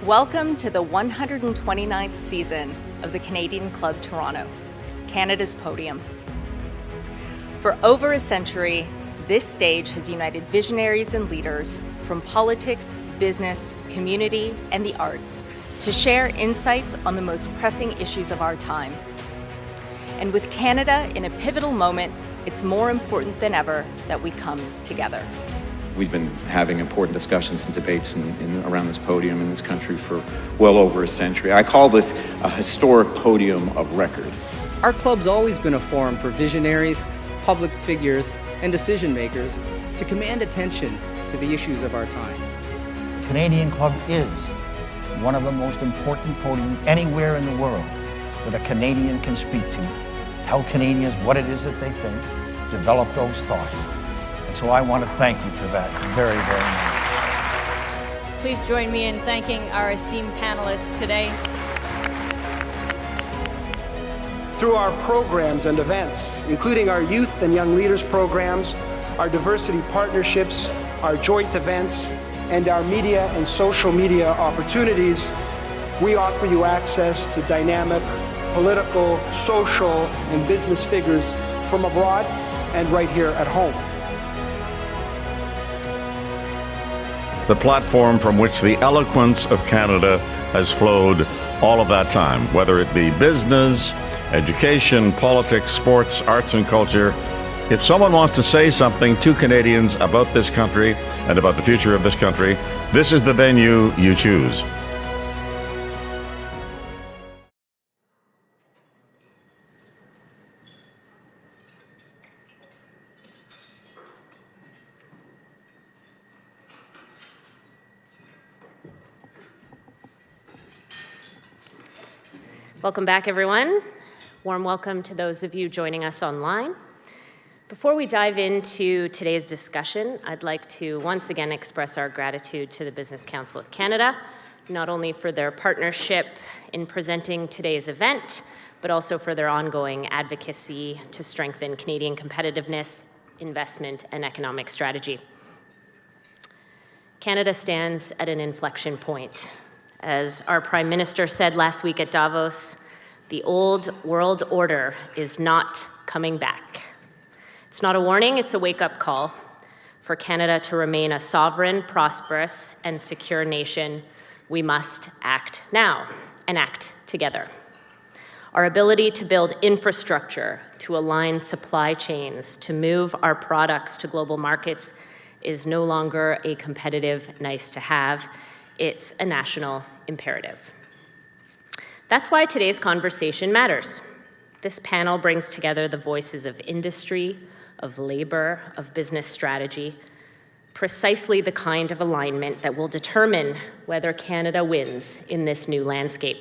Welcome to the 129th season of the Canadian Club Toronto, Canada's podium. For over a century, this stage has united visionaries and leaders from politics, business, community, and the arts to share insights on the most pressing issues of our time. And with Canada in a pivotal moment, it's more important than ever that we come together. We've been having important discussions and debates around this podium in this country for well over a century. I call this a historic podium of record. Our club's always been a forum for visionaries, public figures, and decision makers to command attention to the issues of our time. The Canadian Club is one of the most important podiums anywhere in the world that a Canadian can speak to, tell Canadians what it is that they think, develop those thoughts. So I want to thank you for that very, very much. Please join me in thanking our esteemed panelists today. Through our programs and events, including our youth and young leaders programs, our diversity partnerships, our joint events, and our media and social media opportunities, we offer you access to dynamic political, social, and business figures from abroad and right here at home. The platform from which the eloquence of Canada has flowed all of that time, whether it be business, education, politics, sports, arts and culture. If someone wants to say something to Canadians about this country and about the future of this country, this is the venue you choose. Welcome back, everyone. Warm welcome to those of you joining us online. Before we dive into today's discussion, I'd like to once again express our gratitude to the Business Council of Canada, not only for their partnership in presenting today's event, but also for their ongoing advocacy to strengthen Canadian competitiveness, investment, and economic strategy. Canada stands at an inflection point. As our Prime Minister said last week at Davos, the old world order is not coming back. It's not a warning, it's a wake-up call. For Canada to remain a sovereign, prosperous, and secure nation, we must act now and act together. Our ability to build infrastructure, to align supply chains, to move our products to global markets is no longer a competitive nice-to-have. It's a national imperative. That's why today's conversation matters. This panel brings together the voices of industry, of labor, of business strategy, precisely the kind of alignment that will determine whether Canada wins in this new landscape.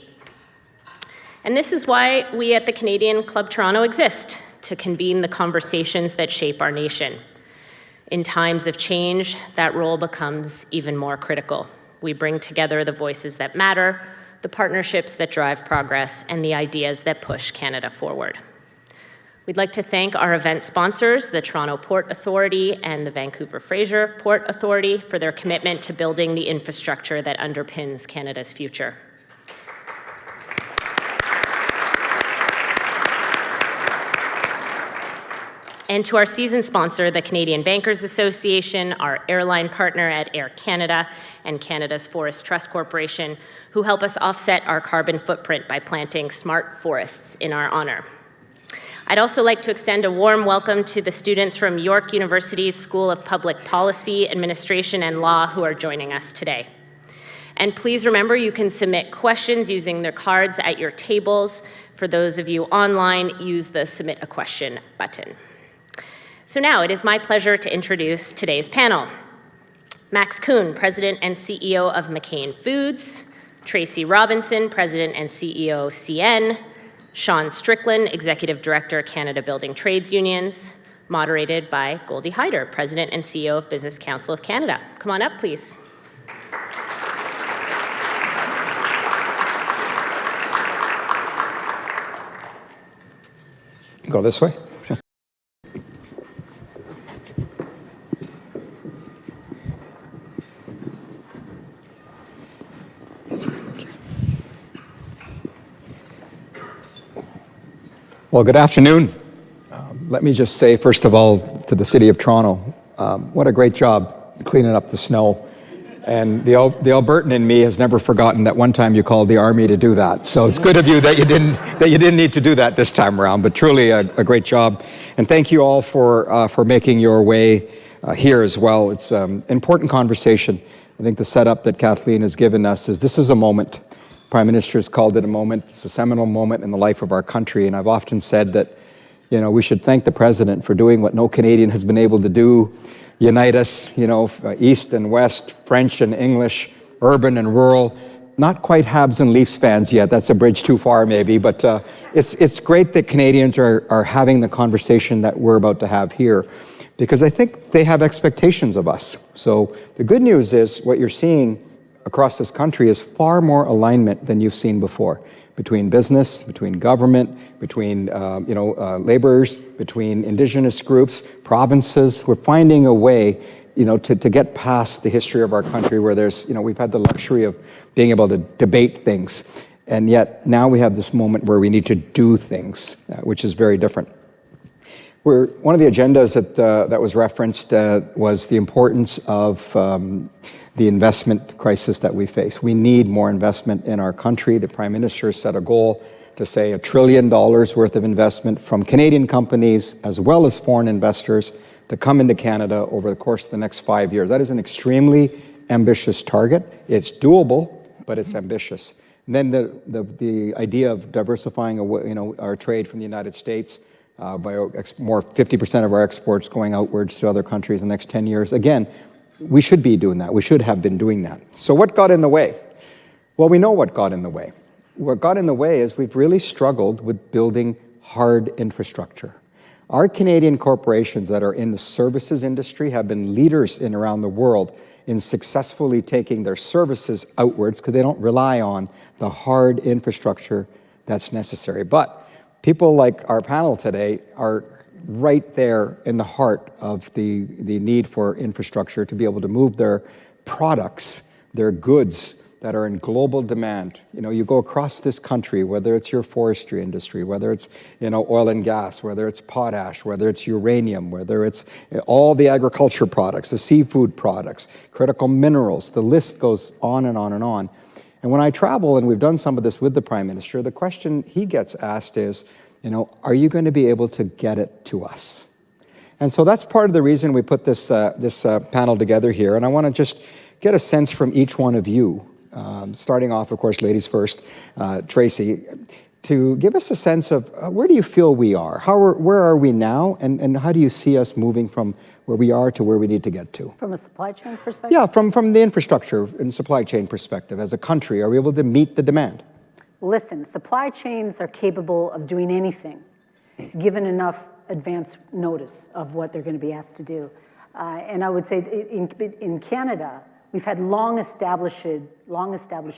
And this is why we at the Canadian Club Toronto exist, to convene the conversations that shape our nation. In times of change, that role becomes even more critical. We bring together the voices that matter, the partnerships that drive progress, and the ideas that push Canada forward. We'd like to thank our event sponsors, the Toronto Port Authority and the Vancouver Fraser Port Authority, for their commitment to building the infrastructure that underpins Canada's future. And to our season sponsor, the Canadian Bankers Association, our airline partner at Air Canada, and Canada's Forest Trust Corporation, who help us offset our carbon footprint by planting smart forests in our honor. I'd also like to extend a warm welcome to the students from York University's School of Public Policy, Administration, and Law who are joining us today. And please remember, you can submit questions using the cards at your tables. For those of you online, use the Submit a Question button. So now it is my pleasure to introduce today's panel. Max Kuhn, President and CEO of McCain Foods, Tracy Robinson, President and CEO CN, Sean Strickland, Executive Director, Canada Building Trades Unions, moderated by Goldy Hyder, President and CEO of Business Council of Canada. Come on up, please. Go this way. Well, good afternoon. Let me just say, first of all, to the City of Toronto, what a great job cleaning up the snow. And the Albertan in me has never forgotten that one time you called the Army to do that. So it's good of you that you didn't need to do that this time around, but truly a great job. And thank you all for making your way here as well. It's an important conversation. I think the setup that Kathleen has given us is this is a moment. Prime Minister has called it a moment. It's a seminal moment in the life of our country. And I've often said that, you know, we should thank the President for doing what no Canadian has been able to do. Unite us, you know, East and West, French and English, urban and rural. Not quite Habs and Leafs fans yet. That's a bridge too far maybe, but it's great that Canadians are having the conversation that we're about to have here, because I think they have expectations of us. So the good news is what you're seeing across this country is far more alignment than you've seen before, between business, between government, between laborers, between Indigenous groups, provinces. We're finding a way, you know, to get past the history of our country where there's, you know, we've had the luxury of being able to debate things, and yet now we have this moment where we need to do things, which is very different. One of the agendas that was referenced was the importance of the investment crisis that we face. We need more investment in our country. The Prime Minister set a goal to say $1 trillion worth of investment from Canadian companies as well as foreign investors to come into Canada over the course of the next 5 years. That is an extremely ambitious target. It's doable, but it's ambitious. And then the idea of diversifying, our trade from the United States by more 50% of our exports going outwards to other countries in the next 10 years. Again, we should be doing that. We should have been doing that. So what got in the way? Well, we know what got in the way. What got in the way is we've really struggled with building hard infrastructure. Our Canadian corporations that are in the services industry have been leaders in around the world in successfully taking their services outwards because they don't rely on the hard infrastructure that's necessary. But people like our panel today are right there in the heart of the need for infrastructure to be able to move their products, their goods that are in global demand. You know, you go across this country, whether it's your forestry industry, whether it's, you know, oil and gas, whether it's potash, whether it's uranium, whether it's all the agriculture products, the seafood products, critical minerals, the list goes on and on and on. And when I travel, and we've done some of this with the Prime Minister, the question he gets asked is, you know, are you going to be able to get it to us? And so that's part of the reason we put this panel together here. And I want to just get a sense from each one of you, starting off, of course, ladies first, Tracy, to give us a sense of where do you feel we are? Where are we now? And how do you see us moving from where we are to where we need to get to? From a supply chain perspective? Yeah, from the infrastructure and supply chain perspective. As a country, are we able to meet the demand? Listen, supply chains are capable of doing anything, given enough advance notice of what they're going to be asked to do. And I would say in Canada, we've had long established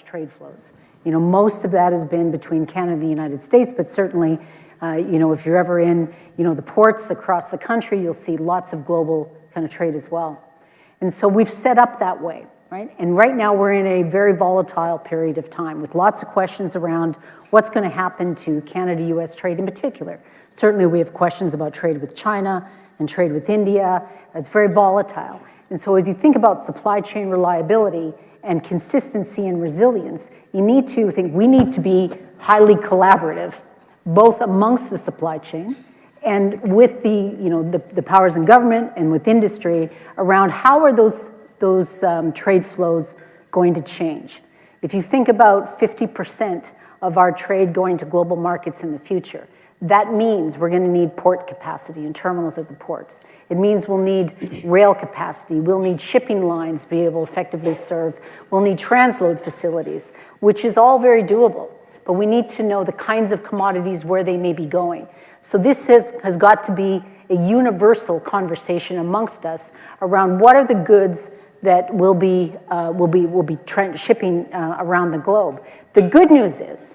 trade flows. You know, most of that has been between Canada and the United States, but certainly, you know, if you're ever in, you know, the ports across the country, you'll see lots of global kind of trade as well. And so we've set up that way. Right? And right now we're in a very volatile period of time with lots of questions around what's going to happen to Canada-U.S. trade in particular. Certainly we have questions about trade with China and trade with India. It's very volatile. And so as you think about supply chain reliability and consistency and resilience, you need to think we need to be highly collaborative, both amongst the supply chain and with the powers in government and with industry around how are those trade flows going to change. If you think about 50% of our trade going to global markets in the future, that means we're going to need port capacity and terminals at the ports. It means we'll need rail capacity. We'll need shipping lines to be able to effectively serve. We'll need transload facilities, which is all very doable. But we need to know the kinds of commodities where they may be going. So this has got to be a universal conversation amongst us around what are the goods that will be shipping around the globe. The good news is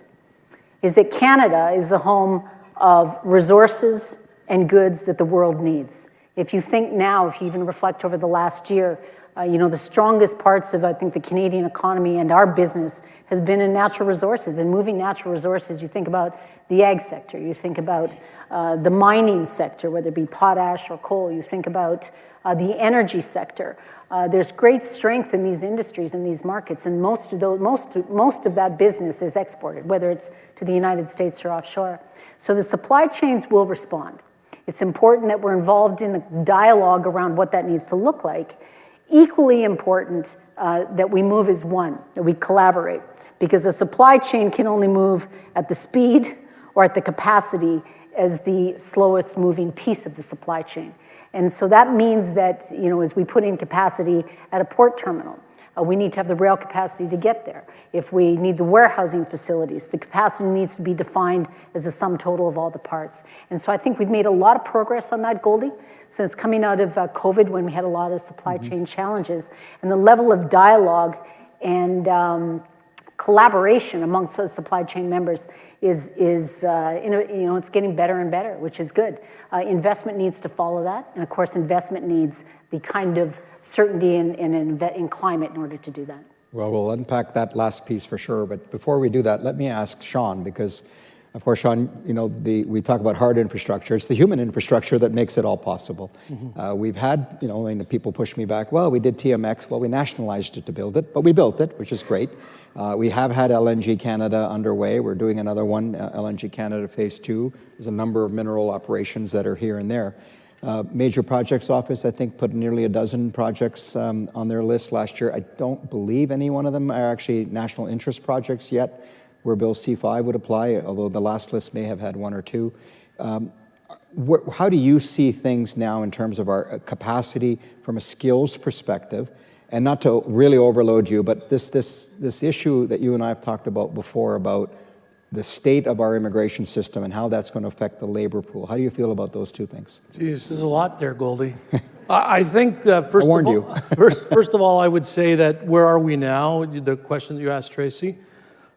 that Canada is the home of resources and goods that the world needs. If you think now, if you even reflect over the last year, the strongest parts of, I think, the Canadian economy and our business has been in natural resources. And moving natural resources, you think about the ag sector, you think about the mining sector, whether it be potash or coal, you think about the energy sector. There's great strength in these industries, in these markets, and most of that business is exported, whether it's to the United States or offshore. So the supply chains will respond. It's important that we're involved in the dialogue around what that needs to look like. Equally important that we move as one, that we collaborate, because the supply chain can only move at the speed or at the capacity as the slowest moving piece of the supply chain. And so that means that, as we put in capacity at a port terminal, we need to have the rail capacity to get there. If we need the warehousing facilities, the capacity needs to be defined as the sum total of all the parts. And so I think we've made a lot of progress on that, Goldy, since coming out of COVID when we had a lot of supply chain challenges. And the level of dialogue and collaboration amongst the supply chain members is it's getting better and better, which is good. Investment needs to follow that. And of course, investment needs the kind of certainty in climate in order to do that. Well, we'll unpack that last piece for sure. But before we do that, let me ask Sean, because, of course, Sean, we talk about hard infrastructure. It's the human infrastructure that makes it all possible. We've had, and people push me back, well, we did TMX. Well, we nationalized it to build it, but we built it, which is great. We have had LNG Canada underway. We're doing another one, LNG Canada Phase 2. There's a number of mineral operations that are here and there. Major Projects Office, I think, put nearly a dozen projects on their list last year. I don't believe any one of them are actually national interest projects yet, where Bill C-5 would apply, although the last list may have had one or two. How do you see things now in terms of our capacity from a skills perspective? And not to really overload you, but this issue that you and I have talked about before about the state of our immigration system and how that's going to affect the labor pool. How do you feel about those two things? Geez, there's a lot there, Goldie. I think first of all, I would say that where are we now? The question that you asked, Tracy.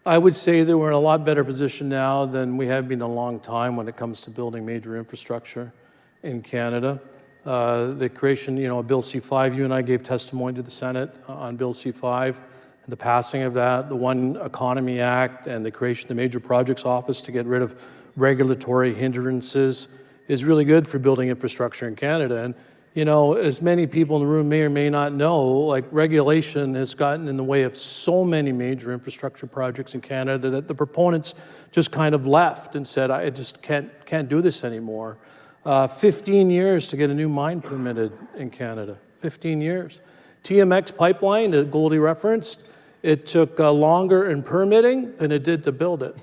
I would say that we're in a lot better position now than we have been in a long time when it comes to building major infrastructure in Canada. The creation, of Bill C-5, you and I gave testimony to the Senate on Bill C-5. The passing of that, the One Economy Act, and the creation of the Major Projects Office to get rid of regulatory hindrances is really good for building infrastructure in Canada. And, as many people in the room may or may not know, regulation has gotten in the way of so many major infrastructure projects in Canada that the proponents just kind of left and said, I just can't do this anymore. 15 years to get a new mine permitted in Canada, 15 years. TMX pipeline that Goldie referenced, it took longer in permitting than it did to build it.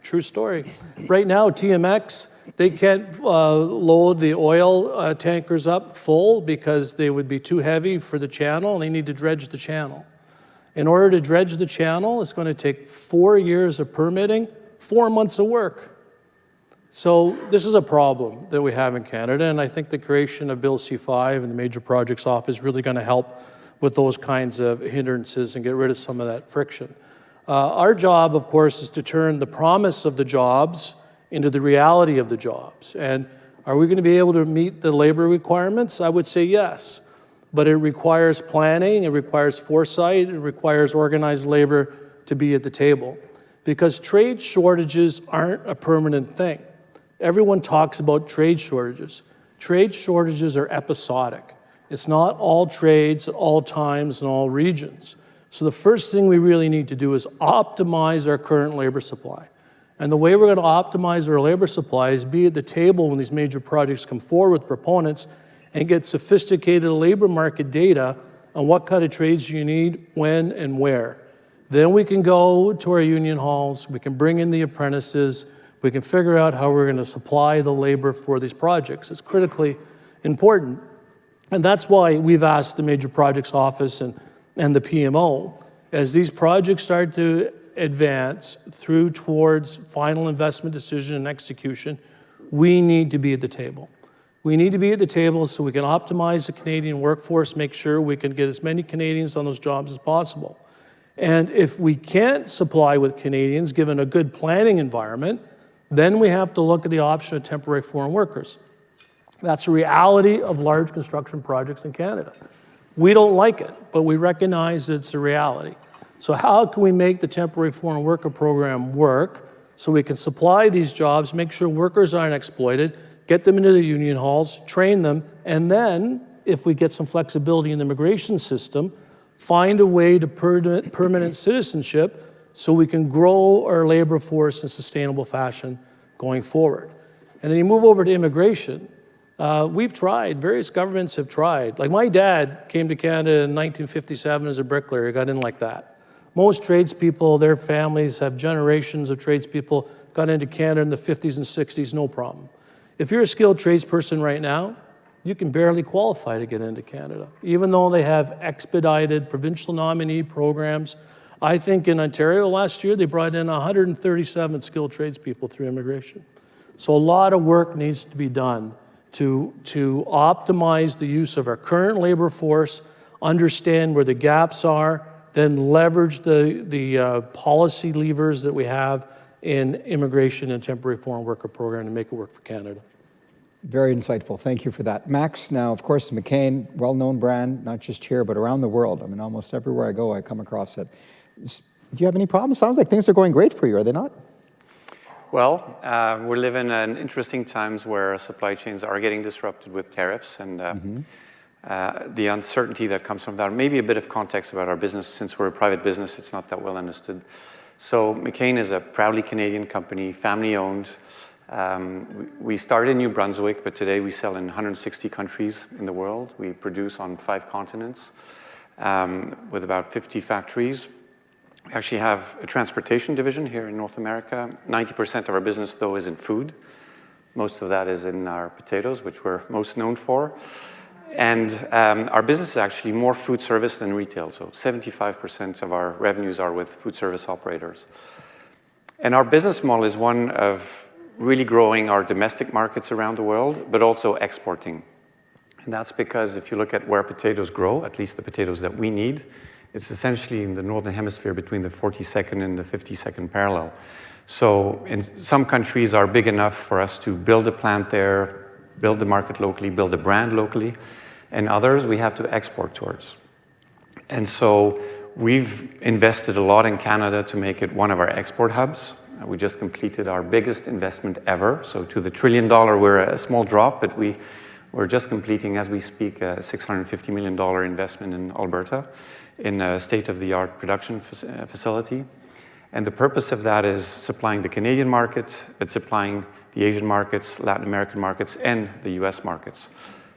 True story. Right now, TMX, they can't load the oil tankers up full because they would be too heavy for the channel, and they need to dredge the channel. In order to dredge the channel, it's going to take 4 years of permitting, 4 months of work. So this is a problem that we have in Canada, and I think the creation of Bill C-5 and the Major Projects Office is really going to help with those kinds of hindrances and get rid of some of that friction. Our job, of course, is to turn the promise of the jobs into the reality of the jobs. And are we going to be able to meet the labor requirements? I would say yes. But it requires planning, it requires foresight, it requires organized labor to be at the table. Because trade shortages aren't a permanent thing. Everyone talks about trade shortages. Trade shortages are episodic. It's not all trades at all times in all regions. So the first thing we really need to do is optimize our current labor supply. And the way we're going to optimize our labor supply is be at the table when these major projects come forward with proponents and get sophisticated labor market data on what kind of trades you need, when, and where. Then we can go to our union halls, we can bring in the apprentices, we can figure out how we're going to supply the labor for these projects. It's critically important. And that's why we've asked the Major Projects Office and the PMO, as these projects start to advance through towards final investment decision and execution, we need to be at the table. We need to be at the table so we can optimize the Canadian workforce, make sure we can get as many Canadians on those jobs as possible. And if we can't supply with Canadians, given a good planning environment, then we have to look at the option of temporary foreign workers. That's a reality of large construction projects in Canada. We don't like it, but we recognize it's a reality. So how can we make the temporary foreign worker program work so we can supply these jobs, make sure workers aren't exploited, get them into the union halls, train them, and then, if we get some flexibility in the immigration system, find a way to permanent citizenship so we can grow our labor force in a sustainable fashion going forward. And then you move over to immigration. We've tried, various governments have tried. Like my dad came to Canada in 1957 as a bricklayer, he got in like that. Most tradespeople, their families have generations of tradespeople, got into Canada in the 50s and 60s, no problem. If you're a skilled tradesperson right now, you can barely qualify to get into Canada, even though they have expedited provincial nominee programs. I think in Ontario last year, they brought in 137 skilled tradespeople through immigration. So a lot of work needs to be done to optimize the use of our current labor force, understand where the gaps are, then leverage the policy levers that we have in immigration and temporary foreign worker program to make it work for Canada. Very insightful. Thank you for that. Max, now, of course, McCain, well-known brand, not just here, but around the world. I mean, almost everywhere I go, I come across it. Do you have any problems? Sounds like things are going great for you, are they not? Well, we're living in interesting times where supply chains are getting disrupted with tariffs and the uncertainty that comes from that. Maybe a bit of context about our business. Since we're a private business, it's not that well understood. So McCain is a proudly Canadian company, family-owned. We started in New Brunswick, but today we sell in 160 countries in the world. We produce on 5 continents with about 50 factories. We actually have a transportation division here in North America. 90% of our business, though, is in food. Most of that is in our potatoes, which we're most known for. And our business is actually more food service than retail. So 75% of our revenues are with food service operators. And our business model is one of really growing our domestic markets around the world, but also exporting. And that's because if you look at where potatoes grow, at least the potatoes that we need, it's essentially in the Northern Hemisphere between the 42nd and the 52nd parallel. So in some countries are big enough for us to build a plant there, build the market locally, build a brand locally, and others we have to export towards. And so we've invested a lot in Canada to make it one of our export hubs. We just completed our biggest investment ever. So to the $1 trillion, we're a small drop, but we're just completing, as we speak, a $650 million investment in Alberta in a state-of-the-art production facility. And the purpose of that is supplying the Canadian market, but supplying the Asian markets, Latin American markets, and the US markets.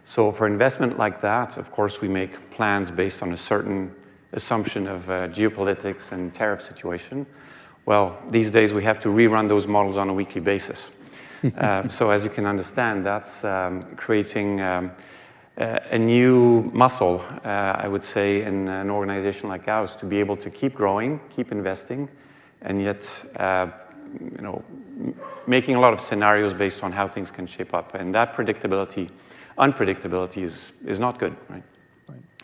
So for investment like that, of course, we make plans based on a certain assumption of geopolitics and tariff situation. Well, these days we have to rerun those models on a weekly basis. So as you can understand, that's creating a new muscle, I would say, in an organization like ours to be able to keep growing, keep investing, and yet making a lot of scenarios based on how things can shape up. And that unpredictability is not good, right?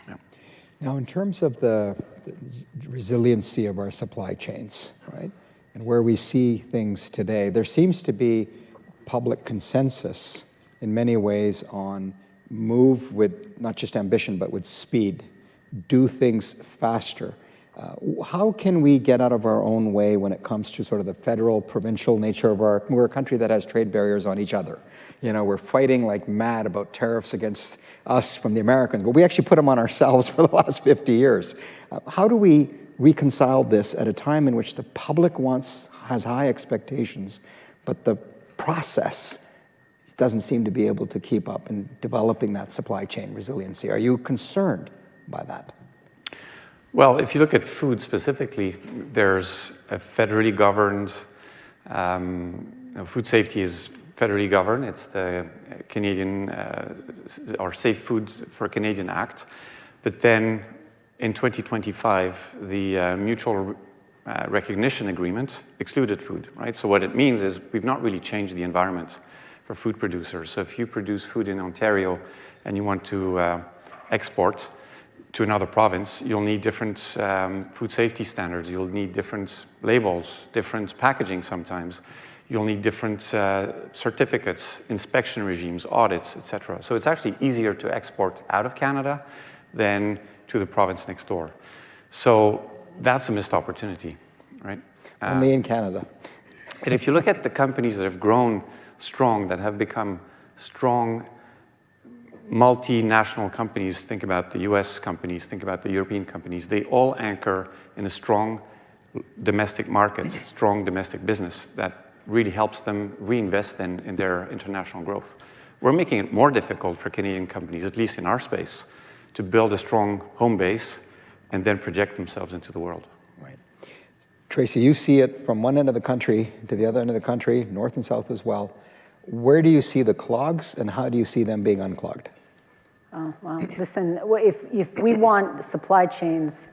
Yeah. Now, in terms of the resiliency of our supply chains, right, and where we see things today, there seems to be public consensus in many ways on move with not just ambition, but with speed, do things faster. How can we get out of our own way when it comes to sort of the federal, provincial nature of we're a country that has trade barriers on each other. You know, we're fighting like mad about tariffs against us from the Americans, but we actually put them on ourselves for the last 50 years. How do we reconcile this at a time in which the public has high expectations, but the process doesn't seem to be able to keep up in developing that supply chain resiliency? Are you concerned by that? Well, if you look at food specifically, there's a federally governed, food safety is federally governed. It's the Canadian, or Safe Food for Canadian Act. But then in 2025, the Mutual Recognition Agreement excluded food, right? So what it means is we've not really changed the environment for food producers. So if you produce food in Ontario and you want to export to another province, you'll need different food safety standards. You'll need different labels, different packaging sometimes. You'll need different certificates, inspection regimes, audits, etc. So it's actually easier to export out of Canada than to the province next door. So that's a missed opportunity, right? Only in Canada. And if you look at the companies that have grown strong, that have become strong multinational companies, think about the U.S. companies, think about the European companies, they all anchor in a strong domestic market, strong domestic business that really helps them reinvest in their international growth. We're making it more difficult for Canadian companies, at least in our space, to build a strong home base and then project themselves into the world. Right. Tracy, you see it from one end of the country to the other end of the country, north and south as well. Where do you see the clogs and how do you see them being unclogged? Oh, well, listen, if we want supply chains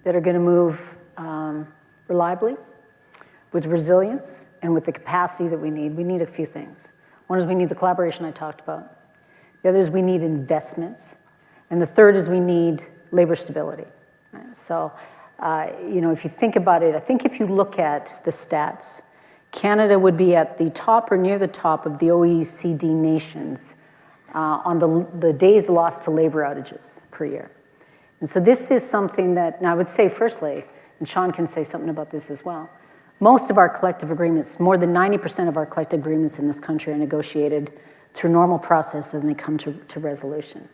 that are going to move reliably, with resilience, and with the capacity that we need a few things. One is we need the collaboration I talked about. The other is we need investments. And the third is we need labor stability. Right? So, if you think about it, I think if you look at the stats, Canada would be at the top or near the top of the OECD nations on the days lost to labor outages per year. And so this is something that, and I would say firstly, and Sean can say something about this as well, most of our collective agreements, more than 90% of our collective agreements in this country are negotiated through normal processes and they come to resolution.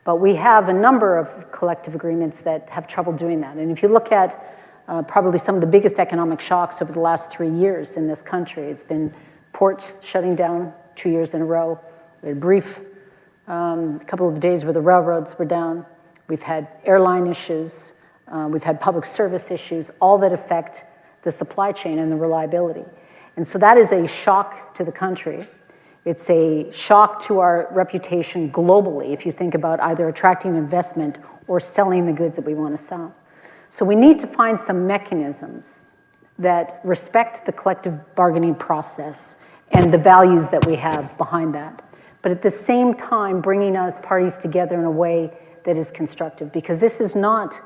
But we have a number of collective agreements that have trouble doing that. And if you look at probably some of the biggest economic shocks over the last 3 years in this country, it's been ports shutting down 2 years in a row. We had a brief couple of days where the railroads were down. We've had airline issues. We've had public service issues, all that affect the supply chain and the reliability. And so that is a shock to the country. It's a shock to our reputation globally, if you think about either attracting investment or selling the goods that we want to sell. So we need to find some mechanisms that respect the collective bargaining process and the values that we have behind that. But at the same time, bringing us parties together in a way that is constructive, because this is not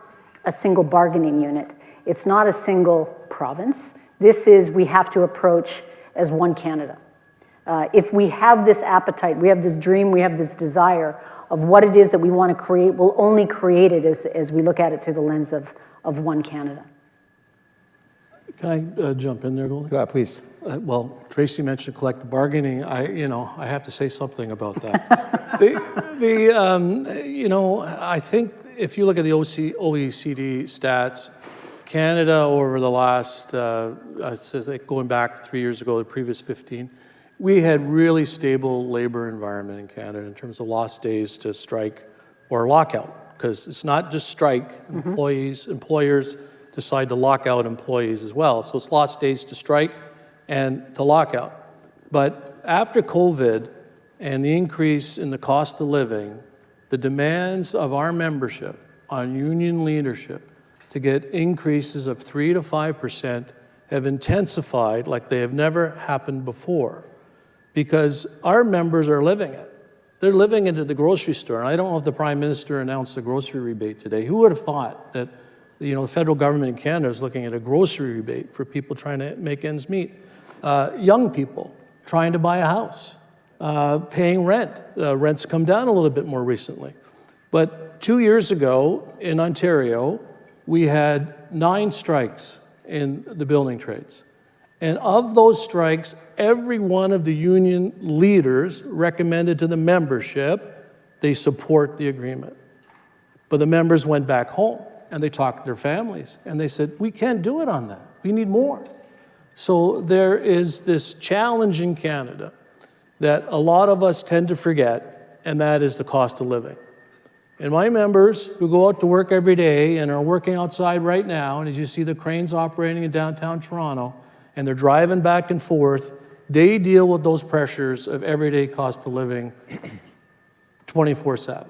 a single bargaining unit. It's not a single province. This is, we have to approach as one Canada. If we have this appetite, we have this dream, we have this desire of what it is that we want to create, we'll only create it as we look at it through the lens of one Canada. Can I jump in there, Goldy? Yeah, please. Well, Tracy mentioned collective bargaining. I have to say something about that. I think if you look at the OECD stats, Canada over the last, going back 3 years ago, the previous 15, we had really stable labor environment in Canada in terms of lost days to strike or lockout, because it's not just strike, employers decide to lock out employees as well. So it's lost days to strike and to lockout. But after COVID and the increase in the cost of living, the demands of our membership on union leadership to get increases of 3 to 5% have intensified like they have never happened before, because our members are living it. They're living it at the grocery store. And I don't know if the Prime Minister announced a grocery rebate today. Who would have thought that the federal government in Canada is looking at a grocery rebate for people trying to make ends meet? Young people trying to buy a house, paying rent. Rent's come down a little bit more recently. But 2 years ago in Ontario, we had 9 strikes in the building trades. And of those strikes, every one of the union leaders recommended to the membership they support the agreement. But the members went back home and they talked to their families and they said, we can't do it on that. We need more. So there is this challenge in Canada that a lot of us tend to forget, and that is the cost of living. And my members who go out to work every day and are working outside right now, and as you see the cranes operating in downtown Toronto, and they're driving back and forth, they deal with those pressures of everyday cost of living 24/7.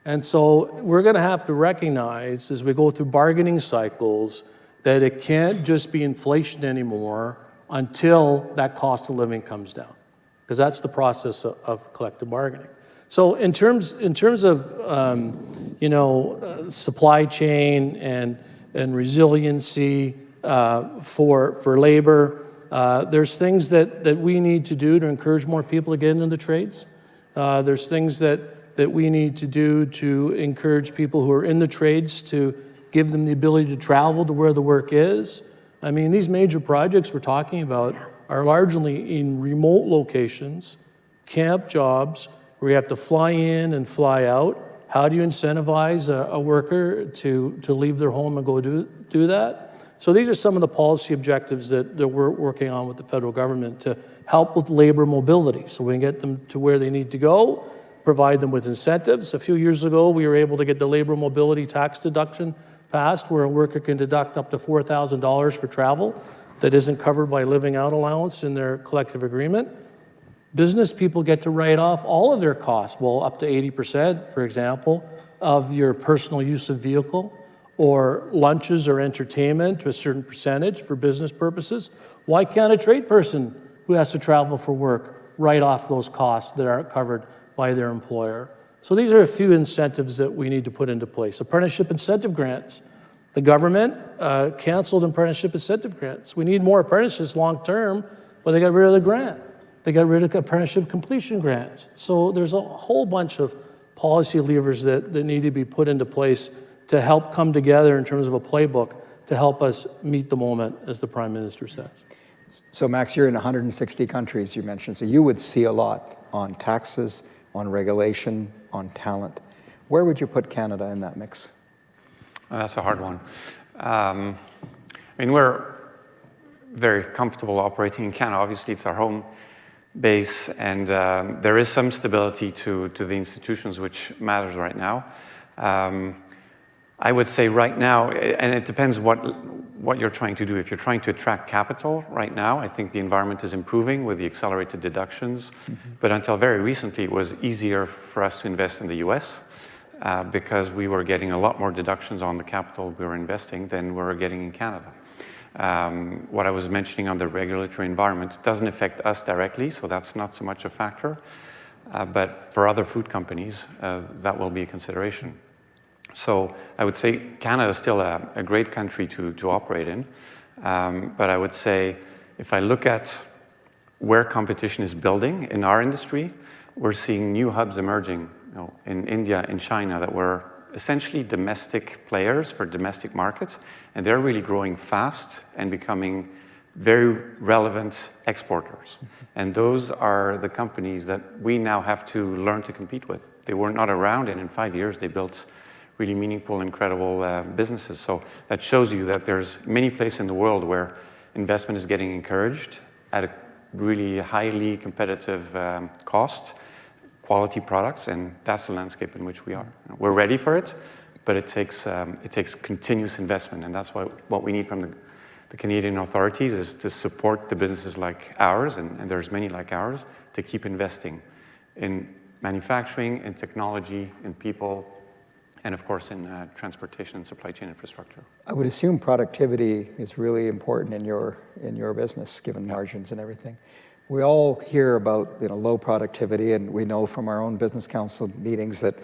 And so we're going to have to recognize as we go through bargaining cycles that it can't just be inflation anymore until that cost of living comes down, because that's the process of collective bargaining. So in terms of supply chain and resiliency for labor, There's things that we need to do to encourage more people to get into the trades. There's things that we need to do to encourage people who are in the trades to give them the ability to travel to where the work is. I mean, these major projects we're talking about are largely in remote locations, camp jobs, where you have to fly in and fly out. How do you incentivize a worker to leave their home and go do that? So these are some of the policy objectives that we're working on with the federal government to help with labor mobility, so we can get them to where they need to go, provide them with incentives. A few years ago, we were able to get the labor mobility tax deduction passed, where a worker can deduct up to $4,000 for travel that isn't covered by living out allowance in their collective agreement. Business people get to write off all of their costs, well, up to 80%, for example, of your personal use of vehicle, or lunches or entertainment to a certain percentage for business purposes. Why can't a trade person who has to travel for work write off those costs that aren't covered by their employer? So these are a few incentives that we need to put into place. Apprenticeship incentive grants. The government canceled apprenticeship incentive grants. We need more apprentices long term, but they got rid of the grant. They got rid of apprenticeship completion grants. So there's a whole bunch of policy levers that need to be put into place to help come together in terms of a playbook to help us meet the moment, as the Prime Minister says. So Max, you're in 160 countries, you mentioned, so you would see a lot on taxes, on regulation, on talent. Where would you put Canada in that mix? That's a hard one. I mean, we're very comfortable operating in Canada. Obviously, it's our home base, and there is some stability to the institutions, which matters right now. I would say right now, and it depends what you're trying to do. If you're trying to attract capital right now, I think the environment is improving with the accelerated deductions. But until very recently, it was easier for us to invest in the U.S. Because we were getting a lot more deductions on the capital we were investing than we were getting in Canada. What I was mentioning on the regulatory environment doesn't affect us directly, so that's not so much a factor. But for other food companies, that will be a consideration. So I would say Canada is still a great country to operate in. But I would say if I look at where competition is building in our industry, we're seeing new hubs emerging, in India, in China, that were essentially domestic players for domestic markets, and they're really growing fast and becoming very relevant exporters. And those are the companies that we now have to learn to compete with. They were not around, and in 5 years they built really meaningful, incredible businesses. So that shows you that there's many places in the world where investment is getting encouraged at a really highly competitive cost, quality products, and that's the landscape in which we are. We're ready for it, but it takes continuous investment, and that's what we need from the Canadian authorities is to support the businesses like ours, and there's many like ours, to keep investing in manufacturing, in technology, in people, and of course in transportation and supply chain infrastructure. I would assume productivity is really important in your business, given margins and everything. We all hear about low productivity, and we know from our own business council meetings that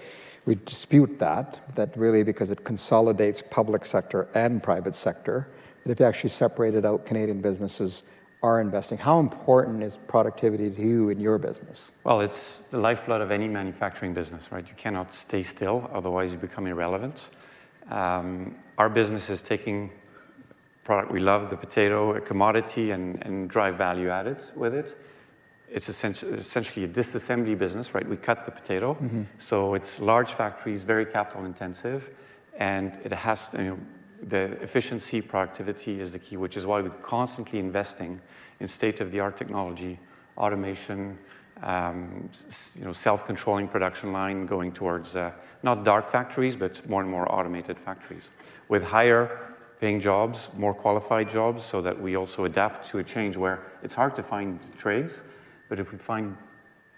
we dispute that really because it consolidates public sector and private sector, that if you actually separated out, Canadian businesses are investing. How important is productivity to you in your business? Well, it's the lifeblood of any manufacturing business, right? You cannot stay still, otherwise you become irrelevant. Our business is taking product we love, the potato, a commodity, and drive value added with it. It's essentially a disassembly business, right? We cut the potato, so it's large factories, very capital intensive, and it has, the efficiency, productivity is the key, which is why we're constantly investing in state-of-the-art technology, automation, self-controlling production line, going towards not dark factories, but more and more automated factories with higher paying jobs, more qualified jobs, so that we also adapt to a change where it's hard to find trades, but if we find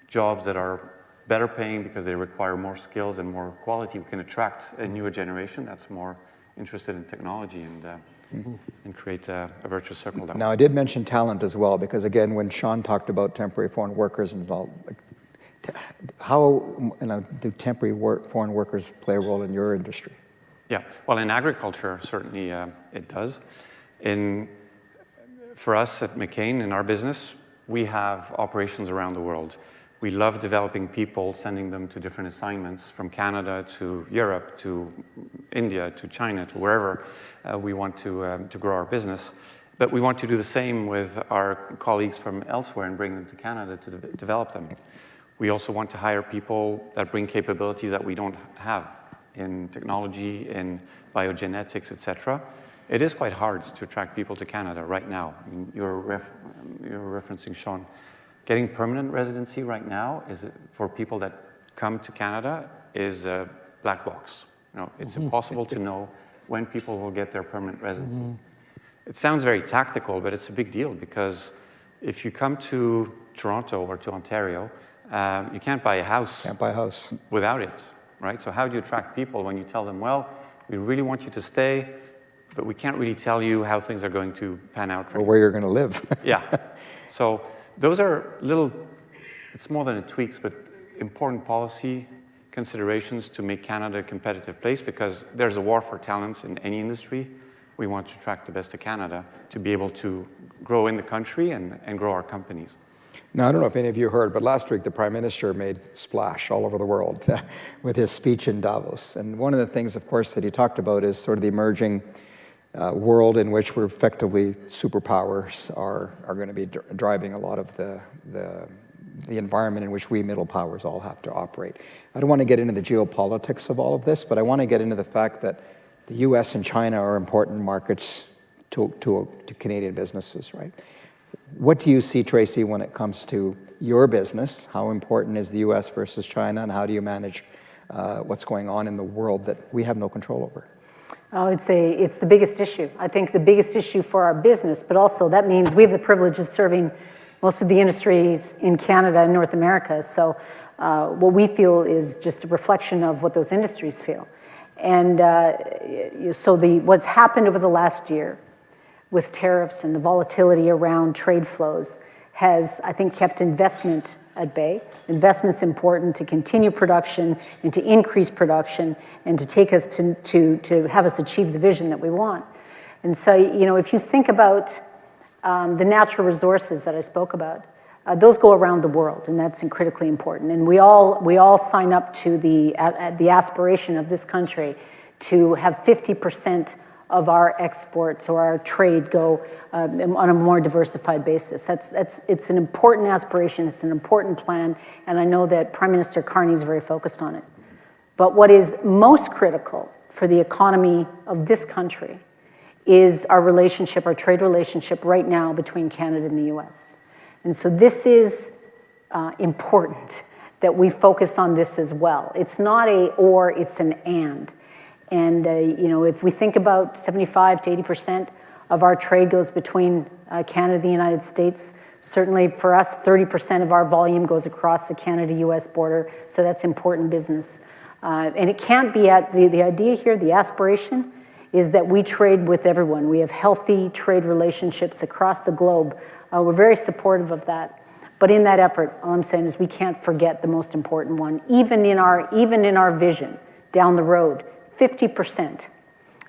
jobs that are better paying because they require more skills and more quality, we can attract a newer generation that's more interested in technology and create a virtuous circle that way. Now, I did mention talent as well, because again, when Sean talked about temporary foreign workers and all, how do temporary foreign workers play a role in your industry? Yeah, well, in agriculture, certainly it does. for us at McCain in our business, we have operations around the world. We love developing people, sending them to different assignments from Canada to Europe to India to China to wherever we want to grow our business. But we want to do the same with our colleagues from elsewhere and bring them to Canada to develop them. We also want to hire people that bring capabilities that we don't have in technology, in biogenetics, etc. It is quite hard to attract people to Canada right now. I mean, you're referencing Sean. Getting permanent residency right now is for people that come to Canada is a black box. You know, it's impossible to know when people will get their permanent residency. It sounds very tactical, but it's a big deal because if you come to Toronto or to Ontario, you can't buy a house. Can't buy a house without it, right? So how do you attract people when you tell them, well, we really want you to stay, but we can't really tell you how things are going to pan out. Or where you're going to live. Yeah. So those are little, it's more than a tweaks, but important policy considerations to make Canada a competitive place because there's a war for talents in any industry. We want to attract the best of Canada to be able to grow in the country and grow our companies. Now, I don't know if any of you heard, but last week the Prime Minister made splash all over the world with his speech in Davos. And one of the things, of course, that he talked about is sort of the emerging world in which we're effectively superpowers are going to be driving a lot of the environment in which we middle powers all have to operate. I don't want to get into the geopolitics of all of this, but I want to get into the fact that the U.S. and China are important markets to Canadian businesses, right? What do you see, Tracy, when it comes to your business? How important is the U.S. versus China, and how do you manage what's going on in the world that we have no control over? I would say it's the biggest issue. I think the biggest issue for our business, but also that means we have the privilege of serving most of the industries in Canada and North America. So what we feel is just a reflection of what those industries feel. And so what's happened over the last year with tariffs and the volatility around trade flows has, I think, kept investment at bay. Investment's important to continue production and to increase production and to take us to have us achieve the vision that we want. And so, you know, if you think about the natural resources that I spoke about, those go around the world, and that's critically important. And we all sign up to the aspiration of this country to have 50% of our exports or our trade go on a more diversified basis. It's an important aspiration, it's an important plan, and I know that Prime Minister Carney is very focused on it. But what is most critical for the economy of this country is our relationship, our trade relationship right now between Canada and the U.S. And so this is important that we focus on this as well. It's not a or, it's an and. And, you know, if we think about 75 to 80% of our trade goes between Canada and the United States, certainly for us, 30% of our volume goes across the Canada-US border, so that's important business. And it can't be the idea here, the aspiration, is that we trade with everyone. We have healthy trade relationships across the globe. We're very supportive of that. But in that effort, all I'm saying is we can't forget the most important one. Even in our vision down the road, 50%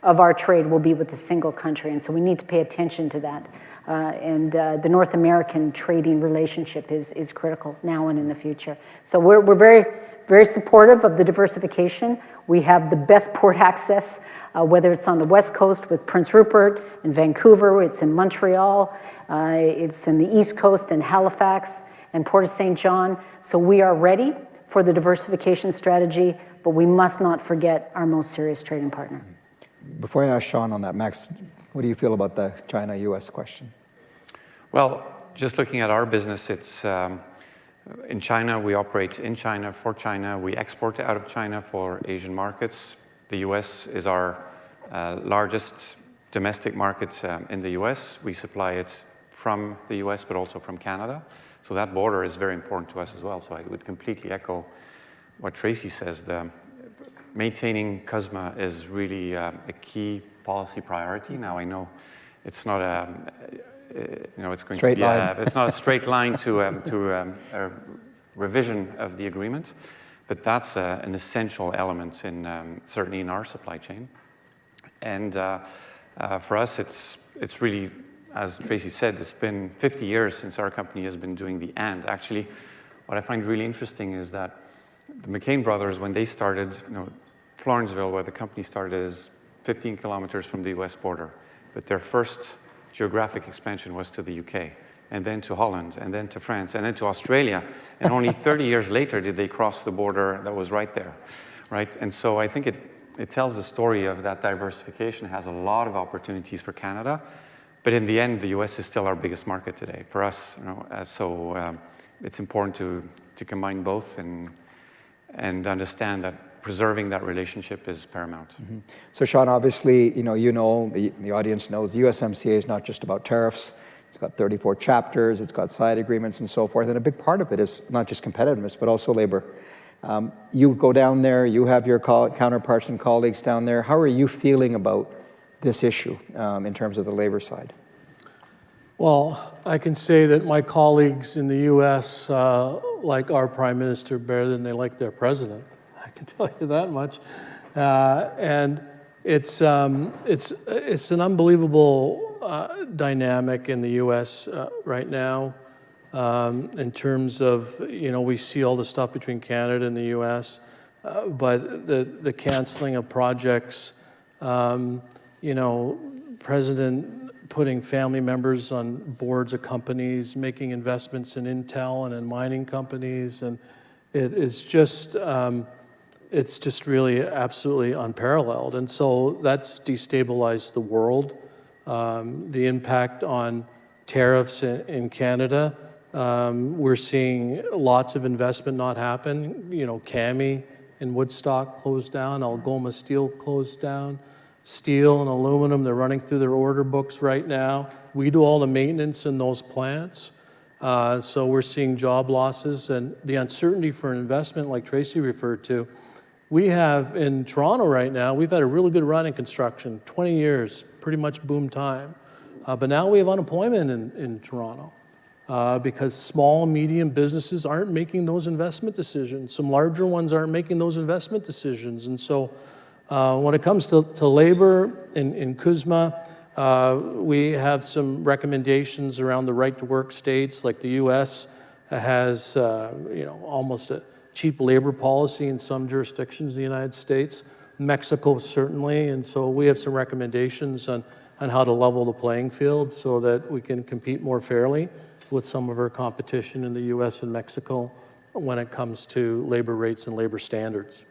of our trade will be with a single country, and so we need to pay attention to that. The North American trading relationship is critical now and in the future. So we're very, very supportive of the diversification. We have the best port access, whether it's on the West Coast with Prince Rupert and Vancouver, it's in Montreal, it's in the East Coast in Halifax and Port of St. John. So we are ready for the diversification strategy, but we must not forget our most serious trading partner. Before I ask Sean on that, Max, what do you feel about the China-US question? Well, just looking at our business, it's in China, we operate in China for China. We export out of China for Asian markets. The US is our largest domestic market in the US. We supply it from the US, but also from Canada. So that border is very important to us as well. So I would completely echo what Tracy says. Maintaining CUSMA is really a key policy priority. Now I know it's not it's going straight to be line. It's not a straight line to a revision of the agreement, but that's an essential element in certainly in our supply chain. And for us, it's really as Tracy said, it's been 50 years since our company has been doing the and. Actually, what I find really interesting is that the McCain brothers, when they started, Florenceville, where the company started, is 15 kilometers from the US border. But their first geographic expansion was to the UK, and then to Holland, and then to France, and then to Australia. And only 30 years later did they cross the border that was right there, right? And so I think it tells the story of that diversification has a lot of opportunities for Canada. But in the end, the US is still our biggest market today for us. It's important to combine both and understand that preserving that relationship is paramount. Mm-hmm. So Sean, obviously, the audience knows the USMCA is not just about tariffs. It's got 34 chapters, it's got side agreements and so forth. And a big part of it is not just competitiveness, but also labor. You go down there, you have your counterparts and colleagues down there. How are you feeling about this issue in terms of the labor side? Well, I can say that my colleagues in the U.S. Like our prime minister better than they like their president. I can tell you that much. And it's an unbelievable dynamic in the U.S. Right now in terms of, we see all the stuff between Canada and the U.S., but the canceling of projects, President putting family members on boards of companies, making investments in Intel and in mining companies, and it's just really absolutely unparalleled. And so that's destabilized the world. The impact on tariffs in Canada, we're seeing lots of investment not happen. CAMI in Woodstock closed down, Algoma Steel closed down. Steel and aluminum, they're running through their order books right now. We do all the maintenance in those plants. So we're seeing job losses and the uncertainty for an investment like Tracy referred to. We have in Toronto right now, we've had a really good run in construction, 20 years, pretty much boom time. But now we have unemployment in Toronto because small, medium businesses aren't making those investment decisions. Some larger ones aren't making those investment decisions. And so when it comes to labor in CUSMA, we have some recommendations around the right-to-work states, like the U.S. has almost a cheap labor policy in some jurisdictions in the United States. Mexico certainly, and so we have some recommendations on how to level the playing field so that we can compete more fairly with some of our competition in the U.S. and Mexico when it comes to labor rates and labor standards.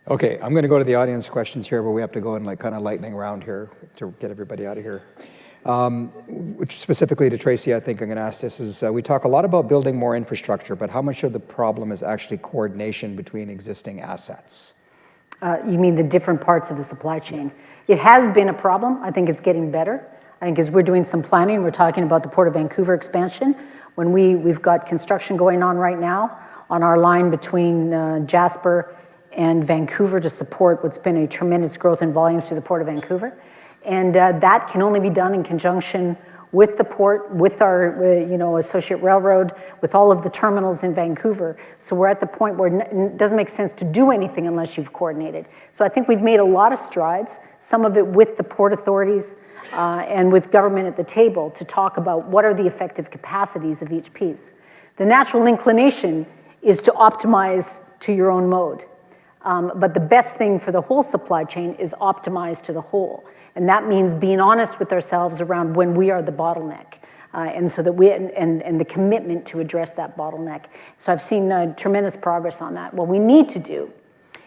Okay, I'm going to go to the audience questions here, but we have to go in kind of lightning round here to get everybody out of here. Which specifically to Tracy, I think I'm going to ask this is, we talk a lot about building more infrastructure, but how much of the problem is actually coordination between existing assets? You mean the different parts of the supply chain? It has been a problem. I think it's getting better. I think as we're doing some planning, we're talking about the Port of Vancouver expansion. When we've got construction going on right now on our line between Jasper and Vancouver to support what's been a tremendous growth in volumes through the Port of Vancouver. And that can only be done in conjunction with the port, with our associate railroad, with all of the terminals in Vancouver. So we're at the point where it doesn't make sense to do anything unless you've coordinated. So I think we've made a lot of strides, some of it with the port authorities and with government at the table to talk about what are the effective capacities of each piece. The natural inclination is to optimize to your own mode. But the best thing for the whole supply chain is optimize to the whole. And that means being honest with ourselves around when we are the bottleneck. And so that and the commitment to address that bottleneck. So I've seen tremendous progress on that. What we need to do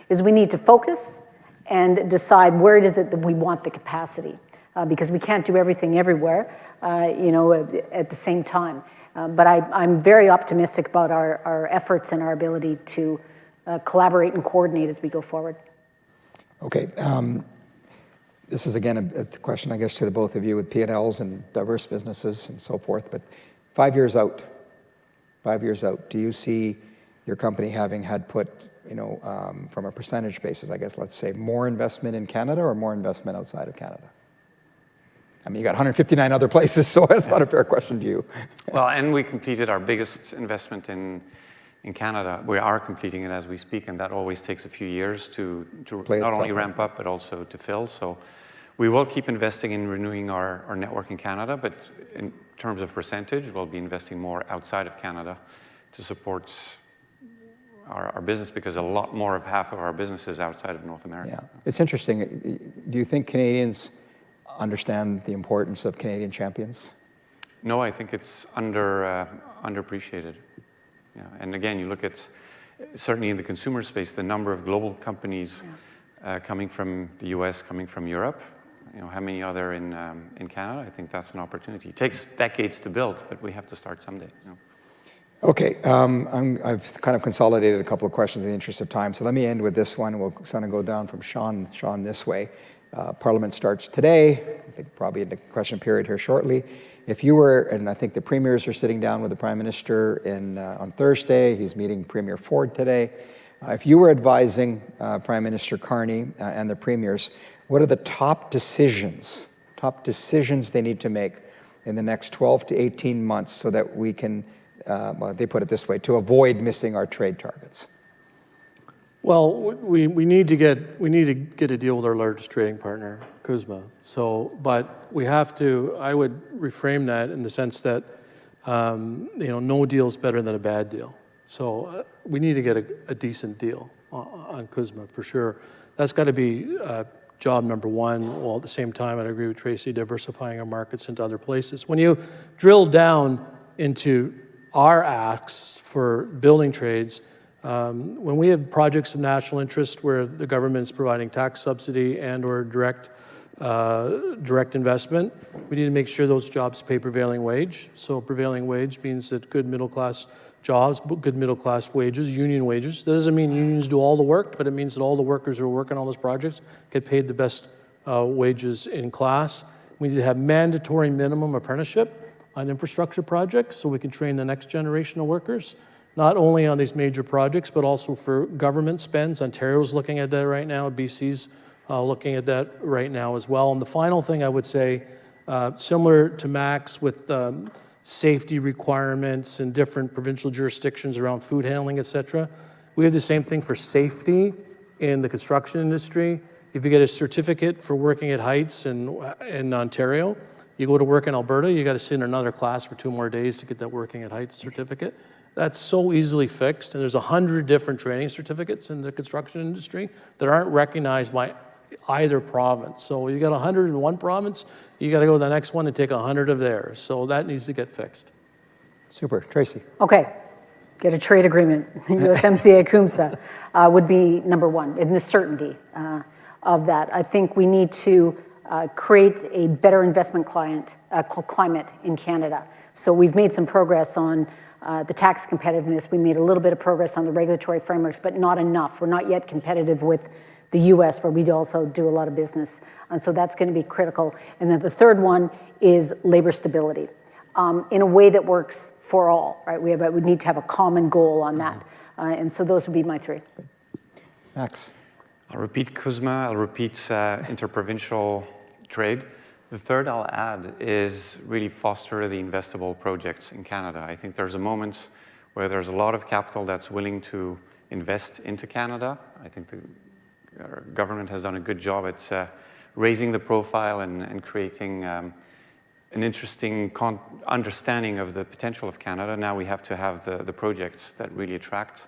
is we need to focus and decide where it is that we want the capacity. Because we can't do everything everywhere, at the same time. But I'm very optimistic about our efforts and our ability to collaborate and coordinate as we go forward. Okay. This is, again, a question, I guess, to the both of you with P&Ls and diverse businesses and so forth. But 5 years out, do you see your company having had put, from a percentage basis, I guess, let's say, more investment in Canada or more investment outside of Canada? I mean, you got 159 other places, so that's not a fair question to you. Well, and we completed our biggest investment in Canada. We are completing it as we speak, and that always takes a few years to not only ramp up, but also to fill. So We will keep investing in renewing our network in Canada, but in terms of percentage, we'll be investing more outside of Canada to support our business, because a lot more of half of our business is outside of North America. Yeah, it's interesting. Do you think Canadians understand the importance of Canadian champions? No, I think it's underappreciated. Yeah. And again, you look at, certainly in the consumer space, the number of global companies coming from the U.S., coming from Europe. You know, how many are there in Canada? I think that's an opportunity. It takes decades to build, but we have to start someday. You know? Okay, I've kind of consolidated a couple of questions in the interest of time, so let me end with this one. We'll kind of go down from Sean this way. Parliament starts today. I think probably in the question period here shortly. If you were, and I think the premiers are sitting down with the Prime Minister on Thursday. He's meeting Premier Ford today. If you were advising Prime Minister Carney and the premiers, what are the top decisions they need to make in the next 12 to 18 months so that we can, well, they put it this way, to avoid missing our trade targets? Well, we need to get a deal with our largest trading partner, CUSMA. So, but we have to. I would reframe that in the sense that no deal is better than a bad deal. So we need to get a decent deal on CUSMA for sure. That's got to be job number one. While at the same time, I agree with Tracy, diversifying our markets into other places. When you drill down into our acts for building trades. When we have projects of national interest where the government is providing tax subsidy and or direct investment, we need to make sure those jobs pay prevailing wage. So prevailing wage means that good middle class jobs, good middle class wages, union wages. That doesn't mean unions do all the work, but it means that all the workers who are working on those projects get paid the best wages in class. We need to have mandatory minimum apprenticeship on infrastructure projects so we can train the next generation of workers. Not only on these major projects, but also for government spends. Ontario's looking at that right now. BC's looking at that right now as well. And the final thing I would say, similar to Max with safety requirements in different provincial jurisdictions around food handling, et cetera, we have the same thing for safety in the construction industry. If you get a certificate for working at heights in Ontario, you go to work in Alberta, you got to sit in another class for 2 more days to get that working at heights certificate. That's so easily fixed, and there's 100 different training certificates in the construction industry that aren't recognized by either province. So you got 100 in one province, you got to go to the next one and take 100 of theirs. So that needs to get fixed. Super. Tracy. Okay. Get a trade agreement. USMCA CUMSA would be number one in the certainty of that. I think we need to create a better investment climate in Canada. So we've made some progress on the tax competitiveness. We made a little bit of progress on the regulatory frameworks, but not enough. We're not yet competitive with the U.S., where we also do a lot of business. And so that's going to be critical. And then the third one is labor stability in a way that works for all, right? We need to have a common goal on that. And so those would be my three. Max. I'll repeat CUSMA, I'll repeat interprovincial trade. The third I'll add is really foster the investable projects in Canada. I think there's a moment where there's a lot of capital that's willing to invest into Canada. I think the government has done a good job at raising the profile and creating an interesting understanding of the potential of Canada. Now we have to have the projects that really attract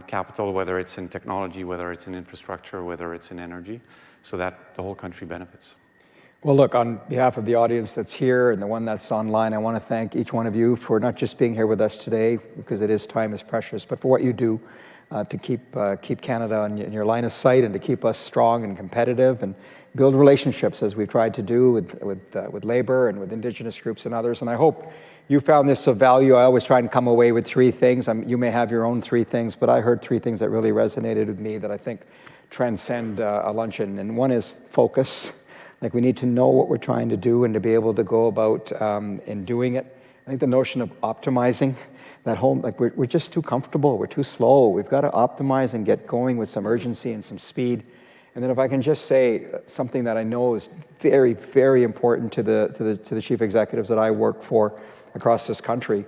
capital, whether it's in technology, whether it's in infrastructure, whether it's in energy, so that the whole country benefits. Well, look, on behalf of the audience that's here and the one that's online, I want to thank each one of you for not just being here with us today, because time is precious, but for what you do to keep Canada in your line of sight and to keep us strong and competitive and build relationships as we've tried to do with labor and with Indigenous groups and others. And I hope you found this of value. I always try and come away with 3 things. You may have your own 3 things, but I heard 3 things that really resonated with me that I think transcend a luncheon. And one is focus. Like, we need to know what we're trying to do and to be able to go about in doing it. I think the notion of optimizing that whole, like, we're just too comfortable, we're too slow. We've got to optimize and get going with some urgency and some speed. And then if I can just say something that I know is very, very important to the chief executives that I work for across this country,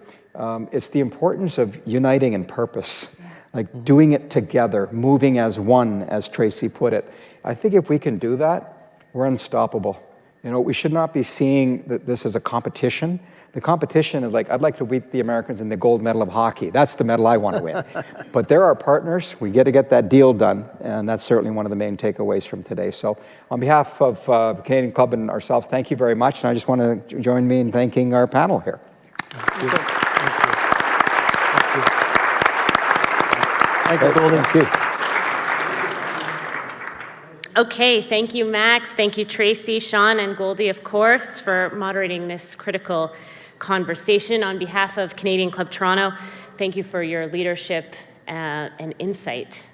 it's the importance of uniting in purpose, like doing it together, moving as one, as Tracy put it. I think if we can do that, We're unstoppable. You know, we should not be seeing this as a competition. The competition is like, I'd like to beat the Americans in the gold medal of hockey. That's the medal I want to win. But they're our partners. We get to get that deal done, and that's certainly one of the main takeaways from today. So on behalf of the Canadian Club and ourselves, thank you very much, and I just want to join me in thanking our panel here. Thank you. Thank you, Goldy. Thank you. Okay, thank you, Max. Thank you, Tracy, Sean, and Goldy, of course, for moderating this critical conversation. On behalf of Canadian Club Toronto, thank you for your leadership and insight.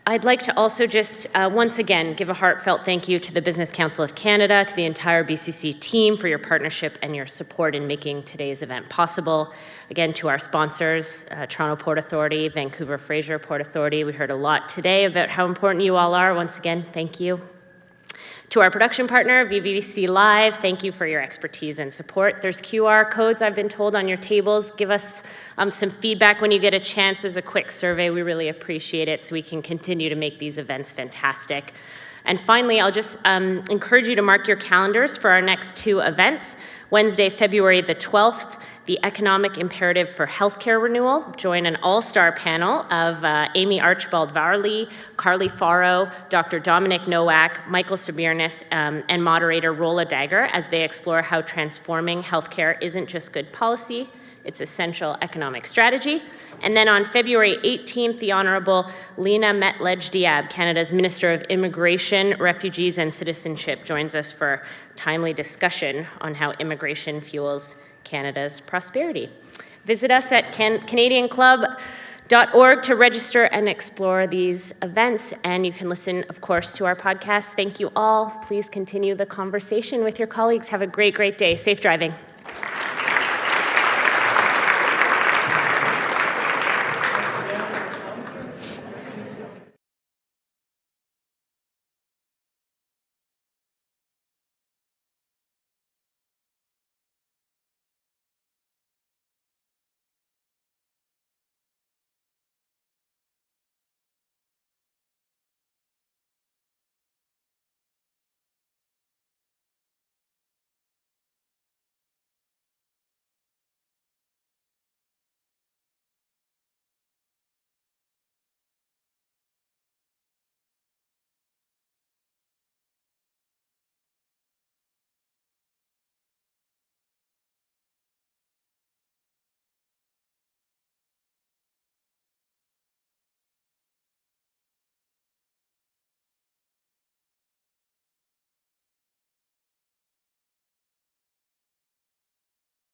I'd like to also just once again give a heartfelt thank you to the Business Council of Canada, to the entire BCC team for your partnership and your support in making today's event possible. Again, to our sponsors, Toronto Port Authority, Vancouver Fraser Port Authority. We heard a lot today about how important you all are. Once again, thank you. To our production partner, VBC Live, thank you for your expertise and support. There's QR codes, I've been told, on your tables. Give us some feedback when you get a chance. There's a quick survey. We really appreciate it so we can continue to make these events fantastic. And finally, I'll just encourage you to mark your calendars for our next two events. Wednesday, February the 12th, the Economic Imperative for Healthcare Renewal. Join an all-star panel of Amy Archibald-Varley, Carly Faro, Dr. Dominic Nowak, Michael Sabirnis, and moderator Rola Dagger as they explore how transforming healthcare isn't just good policy, it's essential economic strategy. And then on February 18th, the Honourable Lena Metlej-Diab, Canada's Minister of Immigration, Refugees and Citizenship, joins us for timely discussion on how immigration fuels Canada's prosperity. Visit us at canadianclub.org to register and explore these events. And you can listen, of course, to our podcast. Thank you all. Please continue the conversation with your colleagues. Have a great, great day. Safe driving.